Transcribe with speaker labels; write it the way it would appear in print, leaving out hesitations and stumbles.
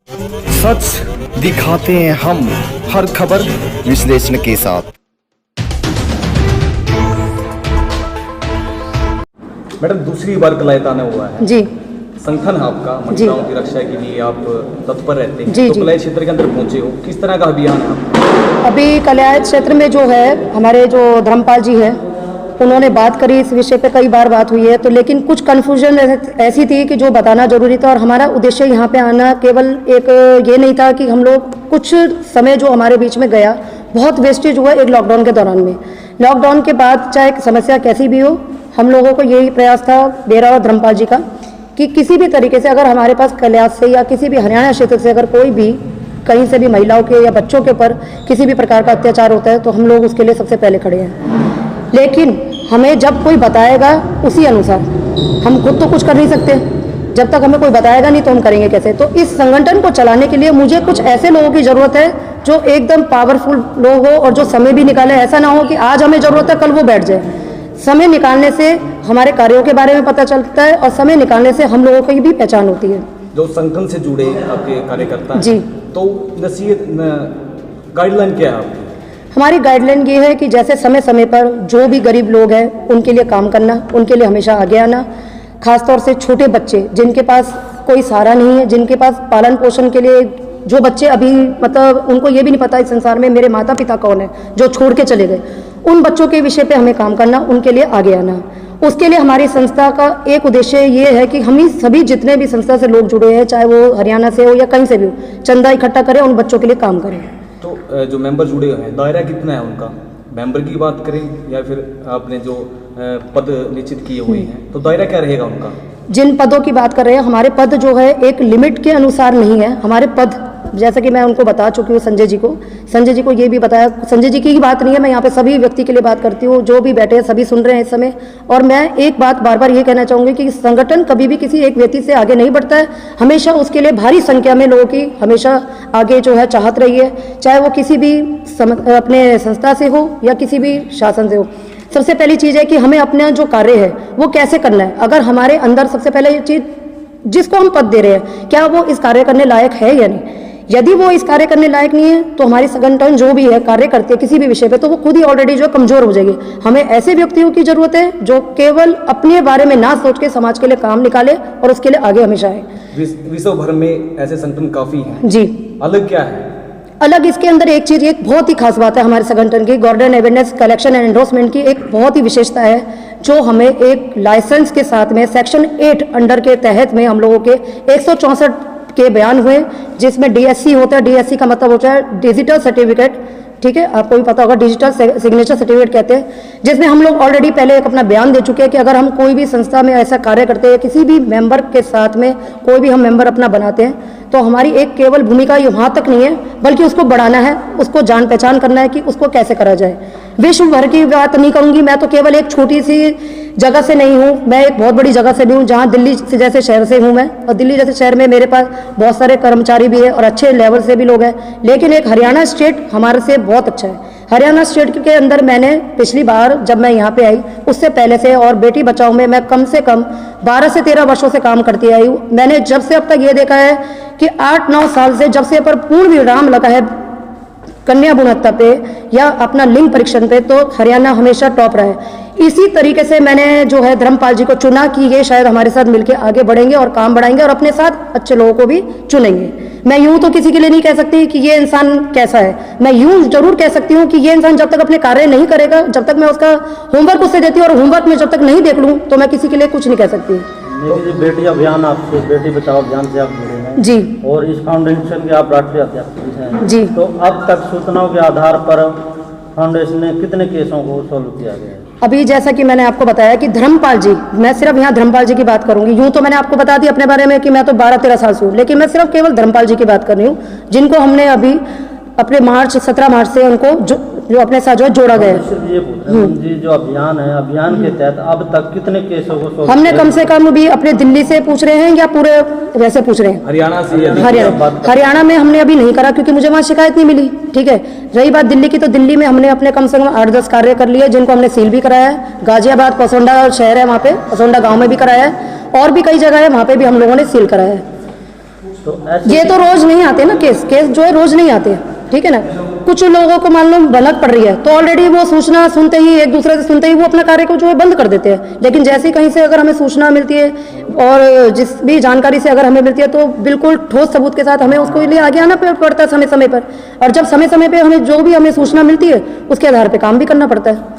Speaker 1: सच दिखाते हैं हम, हर खबर विश्लेषण के साथ।
Speaker 2: मैडम, दूसरी बार कलायत आना हुआ है
Speaker 3: जी
Speaker 2: संगठन है आपका, महिलाओं की रक्षा के लिए आप तत्पर रहते हैं।
Speaker 3: जी,
Speaker 2: तो
Speaker 3: जी।
Speaker 2: कलायत क्षेत्र के अंदर पहुंचे हो, किस तरह का अभियान है आपका?
Speaker 3: अभी कलायत क्षेत्र में जो है हमारे जो धर्मपाल जी हैं उन्होंने बात करी, इस विषय पे कई बार बात हुई है, तो लेकिन कुछ कन्फ्यूजन ऐसी थी कि जो बताना जरूरी था। और हमारा उद्देश्य यहाँ पे आना केवल एक ये नहीं था कि हम लोग कुछ समय जो हमारे बीच में गया, बहुत वेस्टेज हुआ एक लॉकडाउन के दौरान में। लॉकडाउन के बाद चाहे समस्या कैसी भी हो, हम लोगों को यही प्रयास था मेरा और धर्मपाल जी का कि किसी भी तरीके से अगर हमारे पास कल्याण से या किसी भी हरियाणा क्षेत्र से अगर कोई भी कहीं से भी महिलाओं के या बच्चों के ऊपर किसी भी प्रकार का अत्याचार होता है तो हम लोग उसके लिए सबसे पहले खड़े हैं। लेकिन हमें जब कोई बताएगा उसी अनुसार, हम खुद तो कुछ कर नहीं सकते, जब तक हमें कोई बताएगा नहीं तो हम करेंगे कैसे। तो इस संगठन को चलाने के लिए मुझे कुछ ऐसे लोगों की ज़रूरत है जो एकदम पावरफुल लोग हो और जो समय भी निकाले। ऐसा ना हो कि आज हमें ज़रूरत है कल वो बैठ जाए। समय निकालने से हमारे कार्यों के बारे में पता चलता है और समय निकालने से हम लोगों की भी पहचान होती है।
Speaker 2: जो संगठन से जुड़े आपके कार्यकर्ता हैं,
Speaker 3: जी।
Speaker 2: तो नसीहत गाइडलाइन क्या है आपकी?
Speaker 3: हमारी गाइडलाइन ये है कि जैसे समय समय पर जो भी गरीब लोग हैं उनके लिए काम करना, उनके लिए हमेशा आगे आना। खासतौर से छोटे बच्चे जिनके पास कोई सहारा नहीं है, जिनके पास पालन पोषण के लिए, जो बच्चे अभी मतलब उनको ये भी नहीं पता इस संसार में मेरे माता पिता कौन है, जो छोड़ के चले गए, उन बच्चों के विषय पे हमें काम करना, उनके लिए आगे आना। उसके लिए हमारी संस्था का एक उद्देश्य ये है कि हम ही सभी जितने भी संस्था से लोग जुड़े हैं, चाहे वो हरियाणा से हो या कहीं से भी हो, चंदा इकट्ठा करें, उन बच्चों के लिए काम करें।
Speaker 2: तो जो मेंबर जुड़े हुए हैं, दायरा कितना है उनका? मेंबर की बात करें या फिर आपने जो पद निश्चित किए हुए हैं, तो दायरा क्या रहेगा उनका?
Speaker 3: जिन पदों की बात कर रहे हैं, हमारे पद जो है एक लिमिट के अनुसार नहीं है। हमारे पद जैसा कि मैं उनको बता चुकी हूँ, संजय जी को ये भी बताया। संजय जी की ही बात नहीं है, मैं यहाँ पे सभी व्यक्ति के लिए बात करती हूँ, जो भी बैठे हैं सभी सुन रहे हैं इस समय। और मैं एक बात बार बार ये कहना चाहूँगी कि संगठन कभी भी किसी एक व्यक्ति से आगे नहीं बढ़ता है, हमेशा उसके लिए भारी संख्या में लोगों की हमेशा आगे जो है चाहत रही है, चाहे वो किसी भी अपने संस्था से हो या किसी भी शासन से हो। सबसे पहली चीज़ है कि हमें अपना जो कार्य है वो कैसे करना है। अगर हमारे अंदर सबसे पहले ये चीज़, जिसको हम पद दे रहे हैं, क्या वो इस कार्य करने लायक है या नहीं। यदि वो इस कार्य करने लायक नहीं है तो हमारी संगठन जो भी है कार्य करती है किसी भी विषय पे, तो वो खुद ही ऑलरेडी जो कमजोर हो जाएगी। हमें ऐसे व्यक्तियों की जरूरत है जो केवल अपने बारे में ना सोच के समाज के लिए काम निकाले और उसके लिए आगे हमेशा आए।
Speaker 2: विश्व भर में ऐसे संगठन काफी हैं।
Speaker 3: जी।
Speaker 2: अलग क्या है?
Speaker 3: अलग इसके अंदर एक चीज, एक बहुत ही खास बात है हमारे संगठन की, government awareness collection and endorsement की एक बहुत ही विशेषता है, जो हमें एक लाइसेंस के साथ में सेक्शन 8 अंडर के तहत में हम लोगों के 164 के बयान हुए, जिसमें DSC होता है। DSC का मतलब होता है डिजिटल सर्टिफिकेट, ठीक है, आपको भी पता होगा, डिजिटल सिग्नेचर सर्टिफिकेट कहते हैं, जिसमें हम लोग ऑलरेडी पहले एक अपना बयान दे चुके हैं कि अगर हम कोई भी संस्था में ऐसा कार्य करते हैं, किसी भी मेंबर के साथ में कोई भी हम मेंबर अपना बनाते हैं, तो हमारी एक केवल भूमिका ये वहाँ तक नहीं है, बल्कि उसको बढ़ाना है, उसको जान पहचान करना है कि उसको कैसे करा जाए। विश्व भर की बात नहीं करूँगी मैं, तो केवल एक छोटी सी जगह से नहीं हूँ, मैं एक बहुत बड़ी जगह से भी हूँ, जहाँ दिल्ली जैसे शहर से हूँ मैं। और दिल्ली जैसे शहर में मेरे पास बहुत सारे कर्मचारी भी है और अच्छे लेवल से भी लोग हैं, लेकिन एक हरियाणा स्टेट हमारे से बहुत अच्छा है। हरियाणा स्टेट के अंदर मैंने पिछली बार जब मैं यहाँ पे आई, उससे पहले से और बेटी बचाओ में मैं कम से कम 12 से 13 वर्षों से काम करती आई हूँ। मैंने जब से अब तक ये देखा है कि 8-9 साल से जब से पर पूर्ण विराम लगा है कन्या भ्रूण पे या अपना लिंग परीक्षण पे, तो हरियाणा हमेशा टॉप रहा है। इसी तरीके से मैंने जो है धर्मपाल जी को चुना कि ये शायद हमारे साथ मिलकर आगे बढ़ेंगे और काम बढ़ाएंगे और अपने साथ अच्छे लोगों को भी चुनेंगे। मैं यूं तो किसी के लिए नहीं कह सकती कि ये इंसान कैसा है, मैं यूं जरूर कह सकती हूँ कि ये इंसान जब तक अपने कार्य नहीं करेगा, जब तक मैं उसका होमवर्क उससे देती हूँ और होमवर्क में जब तक नहीं देख लूँ, तो मैं किसी के लिए कुछ नहीं कह सकती।
Speaker 4: मेरी बेटी अभियान, आपसे बेटी बचाओ अभियान से आप जुड़े हैं
Speaker 3: जी,
Speaker 4: और इस फाउंडेशन के आप राष्ट्रीय अध्यक्ष हैं
Speaker 3: जी।
Speaker 4: तो अब तक सूचनाओं के आधार पर फाउंडेशन ने कितने केसों को सॉल्व किया गया है?
Speaker 3: अभी जैसा कि मैंने आपको बताया कि धर्मपाल जी, मैं सिर्फ यहाँ धर्मपाल जी की बात करूंगी। यूं तो मैंने आपको बता दी अपने बारे में कि मैं तो 12-13 साल से हूँ, लेकिन मैं सिर्फ केवल धर्मपाल जी की बात कर रही हूँ, जिनको हमने अभी अपने 17 मार्च से उनको जो अपने साथ जो जोड़ा गया है।
Speaker 4: सिर्फ ये पूछ रहे हैं जी, जो अभियान है, अभियान के तहत अब तक कितने केसों को सॉल्व
Speaker 3: हमने कम से कम भी अपने दिल्ली से पूछ रहे हैं या पूरे वैसे पूछ रहे हैं?
Speaker 2: हरियाणा से?
Speaker 3: हरियाणा में हमने अभी नहीं करा क्योंकि मुझे वहाँ शिकायत नहीं मिली। ठीक है, रही बात दिल्ली की, तो दिल्ली में हमने अपने कम से कम 8-10 कार्य कर लिए, जिनको हमने सील भी कराया है। गाजियाबाद पसोंडा शहर है, वहाँ पे पसोंडा गाँव में भी कराया है, और भी कई जगह है वहाँ पे भी हम लोगों ने सील कराया है।
Speaker 4: तो ऐसे
Speaker 3: ये तो रोज नहीं आते ना, केस जो है रोज नहीं आते, ठीक है ना। कुछ लोगों को मान लो भनक पड़ रही है तो ऑलरेडी वो सूचना सुनते ही, एक दूसरे से सुनते ही वो अपना कार्य को जो है बंद कर देते हैं। लेकिन जैसे ही कहीं से अगर हमें सूचना मिलती है और जिस भी जानकारी से अगर हमें मिलती है तो बिल्कुल ठोस सबूत के साथ हमें उसको लिए आगे आना पड़ता है समय समय पर। और जब समय समय पर हमें जो भी हमें सूचना मिलती है उसके आधार पर काम भी करना पड़ता है।